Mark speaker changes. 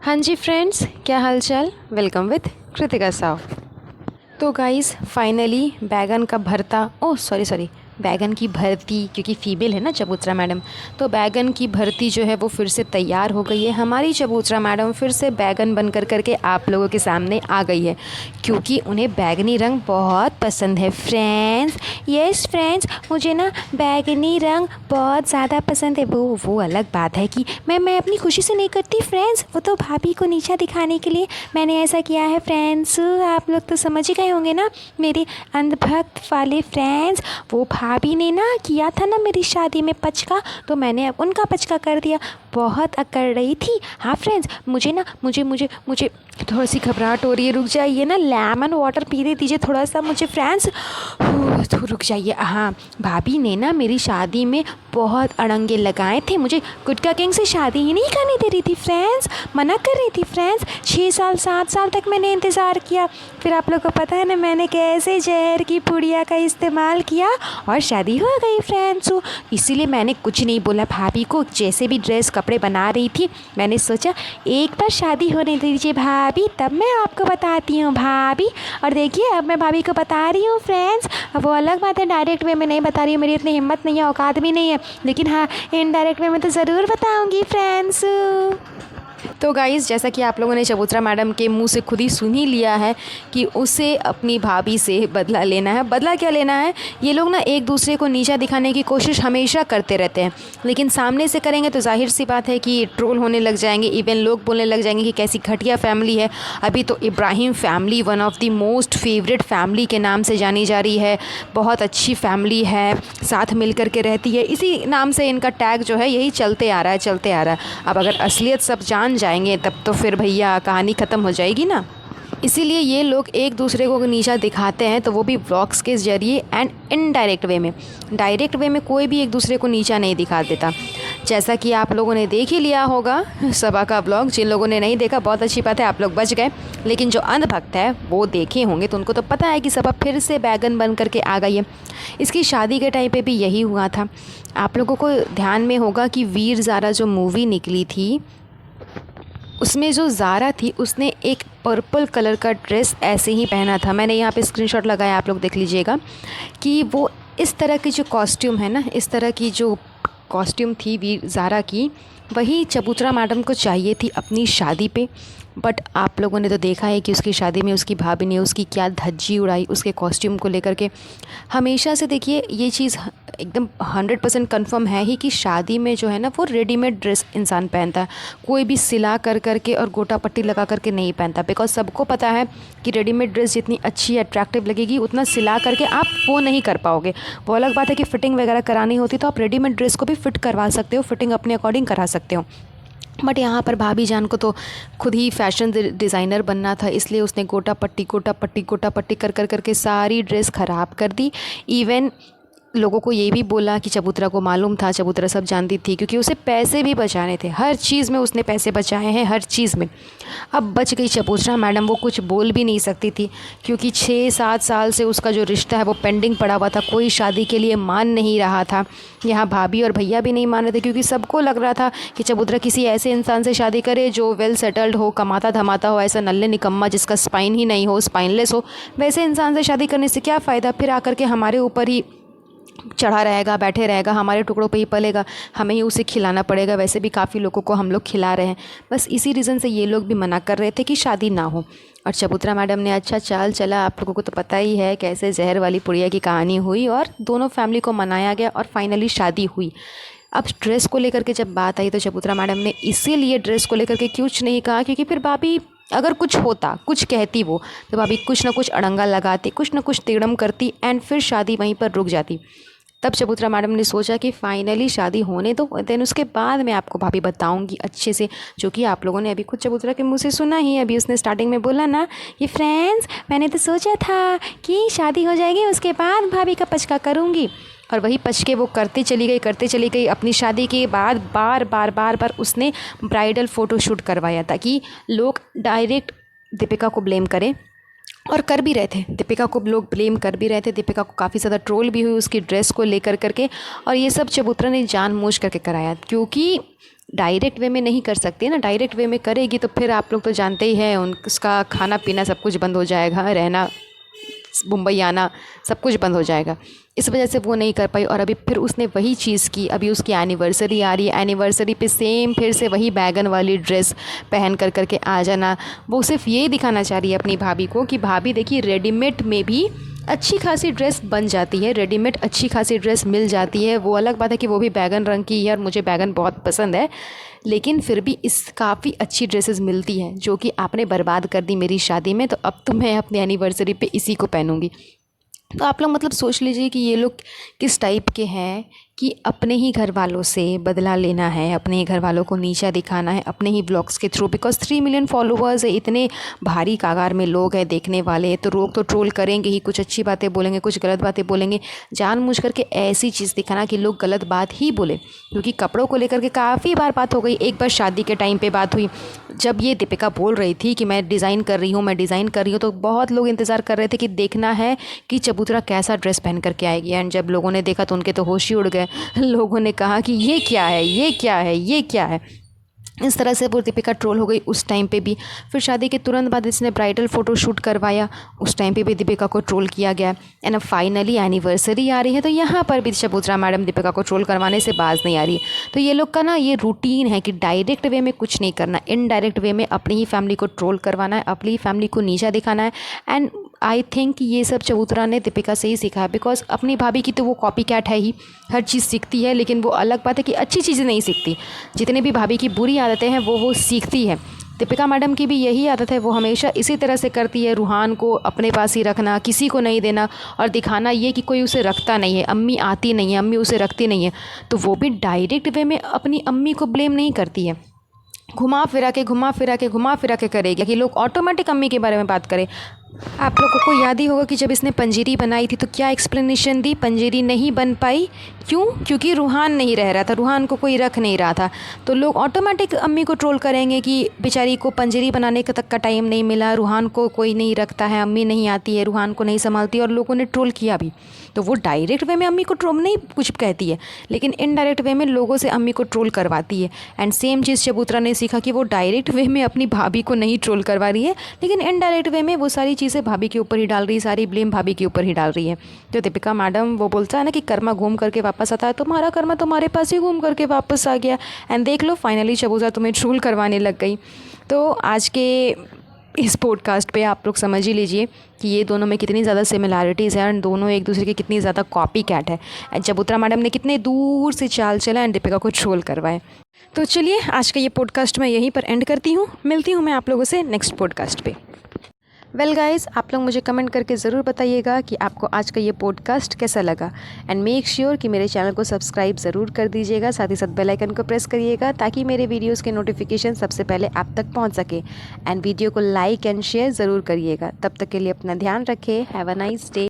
Speaker 1: हाँ जी फ्रेंड्स, क्या हाल चाल। Welcome with Kritika Sao. तो गाइस फाइनली बैगन का भरता सॉरी बैगन की भरती, क्योंकि फ़ीमेल है ना चबूतरा मैडम, तो बैगन की भरती जो है वो फिर से तैयार हो गई है। हमारी चबूतरा मैडम फिर से बैगन बन करके आप लोगों के सामने आ गई है, क्योंकि उन्हें बैगनी रंग बहुत पसंद है फ्रेंड्स। यस फ्रेंड्स, मुझे ना बैगनी रंग बहुत ज़्यादा पसंद है। वो अलग बात है कि मैं अपनी खुशी से नहीं करती फ्रेंड्स, वो तो भाभी को नीचा दिखाने के लिए मैंने ऐसा किया है फ्रेंड्स। आप लोग तो समझ ही गए होंगे ना, मेरे अंधभक्त वाले फ्रेंड्स। वो भाभी ने ना किया था ना मेरी शादी में पचका, तो मैंने अब उनका पचका कर दिया। बहुत अकड़ रही थी। हाँ फ्रेंड्स, मुझे थोड़ी सी घबराहट हो रही है। रुक जाइए ना, लेमन वाटर पीने दीजिए थोड़ा सा मुझे फ्रेंड्स। तो रुक जाइए। हाँ, भाभी ने ना मेरी शादी में बहुत अड़ंगे लगाए थे। मुझे गुटका किंग से शादी ही नहीं करने दे रही थी फ्रेंड्स, मना कर रही थी फ्रेंड्स। 6 साल 7 साल तक मैंने इंतज़ार किया। फिर आप लोग को पता है ना मैंने कैसे जहर की पुड़िया का इस्तेमाल किया और शादी हो गई फ्रेंड्स। इसीलिए मैंने कुछ नहीं बोला भाभी को। जैसे भी ड्रेस कपड़े बना रही थी, मैंने सोचा एक बार शादी होने दीजिए भाभी, तब मैं आपको बताती हूँ भाभी। और देखिए अब मैं भाभी को बता रही हूँ फ्रेंड्स। वो अलग बात है, डायरेक्ट वे में नहीं बता रही हूँ, मेरी इतनी हिम्मत नहीं है, औकात भी नहीं है, लेकिन हाँ इनडायरेक्ट वे में तो ज़रूर बताऊँगी फ्रेंड्स। तो गाइज़, जैसा कि आप लोगों ने चबूतरा मैडम के मुंह से खुद ही सुन ही लिया है कि उसे अपनी भाभी से बदला लेना है। बदला क्या लेना है, ये लोग ना एक दूसरे को नीचा दिखाने की कोशिश हमेशा करते रहते हैं, लेकिन सामने से करेंगे तो जाहिर सी बात है कि ट्रोल होने लग जाएंगे। इवन लोग बोलने लग जाएंगे कि कैसी घटिया फैमिली है। अभी तो Ibrahim family one of the most favourite family के नाम से जानी जा रही है। बहुत अच्छी फैमिली है, साथ मिल कर के रहती है, इसी नाम से इनका टैग जो है यही चलते आ रहा है। अब अगर असलियत सब जान जाएंगे तब तो फिर भैया कहानी ख़त्म हो जाएगी ना। इसीलिए ये लोग एक दूसरे को नीचा दिखाते हैं, तो वो भी व्लॉग्स के ज़रिए एंड इनडायरेक्ट वे में। डायरेक्ट वे में कोई भी एक दूसरे को नीचा नहीं दिखा देता। जैसा कि आप लोगों ने देख ही लिया होगा सबा का व्लॉग। जिन लोगों ने नहीं देखा बहुत अच्छी बात है, आप लोग बच गए, लेकिन जो अंधभक्त है वो देखे होंगे तो उनको तो पता है कि सबा फिर से बैगन बन करके आ गई है। इसकी शादी के टाइम पे भी यही हुआ था। आप लोगों को ध्यान में होगा कि वीर ज़ारा जो मूवी निकली थी, उसमें जो ज़ारा थी उसने एक पर्पल कलर का ड्रेस ऐसे ही पहना था। मैंने यहाँ पे स्क्रीनशॉट लगाया, आप लोग देख लीजिएगा कि वो इस तरह की जो कॉस्ट्यूम है ना, इस तरह की जो कॉस्ट्यूम थी वीर ज़ारा की, वही चबूतरा मैडम को चाहिए थी अपनी शादी पे। बट आप लोगों ने तो देखा है कि उसकी शादी में उसकी भाभी ने उसकी क्या धज्जी उड़ाई उसके कॉस्ट्यूम को लेकर के। हमेशा से देखिए ये चीज़ एकदम 100% कन्फर्म है ही कि शादी में जो है ना वो रेडीमेड ड्रेस इंसान पहनता है, कोई भी सिला कर के और गोटा पट्टी लगा करके नहीं पहनता। बिकॉज सबको पता है कि रेडीमेड ड्रेस जितनी अच्छी अट्रैक्टिव लगेगी उतना सिला करके आप वो नहीं कर पाओगे। वो अलग बात है कि फ़िटिंग वगैरह करानी होती तो आप रेडीमेड ड्रेस को भी फिट करवा सकते हो, फिटिंग अपने अकॉर्डिंग करा सकते हो। बट यहाँ पर भाभी जान को तो खुद ही फैशन डिज़ाइनर बनना था, इसलिए उसने गोटा पट्टी कर के सारी ड्रेस ख़राब कर दी। इवन लोगों को ये भी बोला कि चबूतरा को मालूम था, चबूतरा सब जानती थी, क्योंकि उसे पैसे भी बचाने थे। हर चीज़ में उसने पैसे बचाए हैं, हर चीज़ में। अब बच गई चबूतरा मैडम, वो कुछ बोल भी नहीं सकती थी, क्योंकि 6-7 साल से उसका जो रिश्ता है वो पेंडिंग पड़ा हुआ था। कोई शादी के लिए मान नहीं रहा था। यहाँ भाभी और भैया भी नहीं मान रहे थे, क्योंकि सबको लग रहा था कि चबूतरा किसी ऐसे इंसान से शादी करे जो वेल सेटल्ड हो, कमाता धमाता हो। ऐसा नल्ले निकम्मा जिसका स्पाइन ही नहीं हो, स्पाइनलेस हो, वैसे इंसान से शादी करने से क्या फ़ायदा। फिर आकर के हमारे ऊपर ही चढ़ा रहेगा, बैठे रहेगा, हमारे टुकड़ों पे ही पलेगा, हमें ही उसे खिलाना पड़ेगा। वैसे भी काफ़ी लोगों को हम लोग खिला रहे हैं। बस इसी रीज़न से ये लोग भी मना कर रहे थे कि शादी ना हो। और चबूतरा मैडम ने अच्छा चाल चला। आप लोगों को तो पता ही है कैसे जहर वाली पुड़िया की कहानी हुई और दोनों फैमिली को मनाया गया और फाइनली शादी हुई। अब ड्रेस को लेकर के जब बात आई तो चबूतरा मैडम ने इसीलिए ड्रेस को लेकर के कुछ नहीं कहा, क्योंकि फिर भाभी अगर कुछ होता, कुछ कहती वो, तो भाभी कुछ ना कुछ अड़ंगा लगाती, कुछ ना कुछ तिड़म करती एंड फिर शादी वहीं पर रुक जाती। तब चबूतरा मैडम ने सोचा कि फाइनली शादी होने दो, देन उसके बाद मैं आपको भाभी बताऊंगी अच्छे से, जो कि आप लोगों ने अभी खुद चबूतरा के मुंह से सुना ही। अभी उसने स्टार्टिंग में बोला ना कि फ्रेंड्स मैंने तो सोचा था कि शादी हो जाएगी उसके बाद भाभी का पचका करूँगी, और वही पचके वो करते चली गई। अपनी शादी के बाद बार उसने ब्राइडल फ़ोटोशूट करवाया ताकि लोग डायरेक्ट दीपिका को ब्लेम करें, और कर भी रहे थे। दीपिका को लोग ब्लेम कर भी रहे थे। दीपिका को काफ़ी ज़्यादा ट्रोल भी हुई उसकी ड्रेस को लेकर करके, और ये सब चबूतरा ने जानबूझ करके कराया, क्योंकि डायरेक्ट वे में नहीं कर सकती ना। डायरेक्ट वे में करेगी तो फिर आप लोग तो जानते ही हैं, उसका खाना पीना सब कुछ बंद हो जाएगा, रहना, मुंबई आना सब कुछ बंद हो जाएगा। इस वजह से वो नहीं कर पाई। और अभी फिर उसने वही चीज़ की, अभी उसकी एनिवर्सरी आ रही है, एनिवर्सरी पे सेम फिर से वही बैगन वाली ड्रेस पहन कर करके आ जाना। वो सिर्फ ये दिखाना चाह रही है अपनी भाभी को कि भाभी देखिए, रेडीमेड में भी अच्छी खासी ड्रेस बन जाती है, रेडीमेड अच्छी खासी ड्रेस मिल जाती है। वो अलग बात है कि वो भी बैगन रंग की है और मुझे बैगन बहुत पसंद है, लेकिन फिर भी इस काफ़ी अच्छी ड्रेसेस मिलती हैं जो कि आपने बर्बाद कर दी मेरी शादी में, तो अब तो मैं अपनी एनिवर्सरी पे इसी को पहनूंगी। तो आप लोग मतलब सोच लीजिए कि ये लोग किस टाइप के हैं कि अपने ही घर वालों से बदला लेना है, अपने ही घर वालों को नीचा दिखाना है अपने ही ब्लॉग्स के थ्रू। बिकॉज 3 मिलियन फॉलोअर्स है, इतने भारी कागार में लोग हैं देखने वाले, तो लोग तो ट्रोल करेंगे ही, कुछ अच्छी बातें बोलेंगे, कुछ गलत बातें बोलेंगे। जानबूझ करके ऐसी चीज़ दिखाना कि लोग गलत बात ही बोले, क्योंकि कपड़ों को लेकर के काफ़ी बार बात हो गई। एक बार शादी के टाइम पे बात हुई, जब ये दीपिका बोल रही थी कि मैं डिज़ाइन कर रही हूँ, मैं डिज़ाइन कर रही हूँ, तो बहुत लोग इंतज़ार कर रहे थे कि देखना है कि चबूतरा कैसा ड्रेस पहन करके आएगी। एंड जब लोगों ने देखा तो उनके तो होश ही उड़ गए। लोगों ने कहा कि ये क्या है, ये क्या है, ये क्या है। इस तरह से वो दीपिका ट्रोल हो गई उस टाइम पे भी। फिर शादी के तुरंत बाद इसने ब्राइडल फ़ोटो शूट करवाया, उस टाइम पे भी दीपिका को ट्रोल किया गया। एंड अब फाइनली एनिवर्सरी आ रही है, तो यहाँ पर भी चबूतरा मैडम दीपिका को ट्रोल करवाने से बाज नहीं आ रही। तो ये लोग का ना ये रूटीन है कि डायरेक्ट वे में कुछ नहीं करना, इनडायरेक्ट वे में अपनी ही फैमिली को ट्रोल करवाना है, अपनी ही फैमिली को नीचा दिखाना है। एंड आई थिंक ये सब चबूतरा ने दीपिका से ही सीखा है, बिकॉज अपनी भाभी की तो वो कॉपी कैट है ही, हर चीज़ सीखती है। लेकिन वो अलग बात है कि अच्छी चीज़ें नहीं सीखती, जितने भी भाभी की बुरी आदतें हैं वो सीखती है। दीपिका मैडम की भी यही आदत है, वो हमेशा इसी तरह से करती है, रूहान को अपने पास ही रखना, किसी को नहीं देना, और दिखाना ये कि कोई उसे रखता नहीं है, अम्मी आती नहीं है, अम्मी उसे रखती नहीं है। तो वो भी डायरेक्ट वे में अपनी अम्मी को ब्लेम नहीं करती है, घुमा फिरा के करेगी कि लोग ऑटोमेटिक अम्मी के बारे में बात करें। आप लोगों को याद ही होगा कि जब इसने पंजीरी बनाई थी तो क्या एक्सप्लेनेशन दी, पंजीरी नहीं बन पाई, क्यों? क्योंकि रूहान नहीं रह रहा था, रूहान को कोई रख नहीं रहा था। तो लोग ऑटोमेटिक अम्मी को ट्रोल करेंगे कि बेचारी को पंजीरी बनाने तक का टाइम नहीं मिला, रूहान को कोई नहीं रखता है, अम्मी नहीं आती है, रूहान को नहीं संभालती, और लोगों ने ट्रोल किया भी। तो वो डायरेक्ट वे में अम्मी को ट्रोल नहीं कुछ कहती है, लेकिन इनडायरेक्ट वे में लोगों से अम्मी को ट्रोल करवाती है। एंड सेम चीज़ चबूतरा ने सीखा कि वो डायरेक्ट वे में अपनी भाभी को नहीं ट्रोल करवा रही है, लेकिन इनडायरेक्ट वे में वो सारी चीज़ें भाभी के ऊपर ही डाल रही है, सारी ब्लेम भाभी के ऊपर ही डाल रही है। तो दीपिका मैडम वो बोलता है ना कि कर्मा घूम करके वापस आता है, तुम्हारा कर्मा तुम्हारे पास ही घूम करके वापस आ गया। एंड देख लो फाइनली चबूतरा तुम्हें ट्रोल करवाने लग गई। तो आज के इस पॉडकास्ट पे आप लोग समझ ही लीजिए कि ये दोनों में कितनी ज़्यादा सिमिलैरिटीज़ है, एंड दोनों एक दूसरे की कितनी ज़्यादा कॉपी कैट है। एंड चबूतरा मैडम ने कितने दूर से चाल चला एंड दीपिका को ट्रोल करवाए। तो चलिए आज का ये पॉडकास्ट मैं यहीं पर एंड करती हूँ, मिलती हूँ मैं आप लोगों से नेक्स्ट पॉडकास्ट पे। वेल गाइस, आप लोग मुझे कमेंट करके ज़रूर बताइएगा कि आपको आज का ये पॉडकास्ट कैसा लगा। एंड मेक श्योर कि मेरे चैनल को सब्सक्राइब ज़रूर कर दीजिएगा, साथ ही साथ बेल आइकन को प्रेस करिएगा ताकि मेरे वीडियोस के नोटिफिकेशन सबसे पहले आप तक पहुंच सके। एंड वीडियो को लाइक एंड शेयर ज़रूर करिएगा। तब तक के लिए अपना ध्यान रखें। Have a nice day.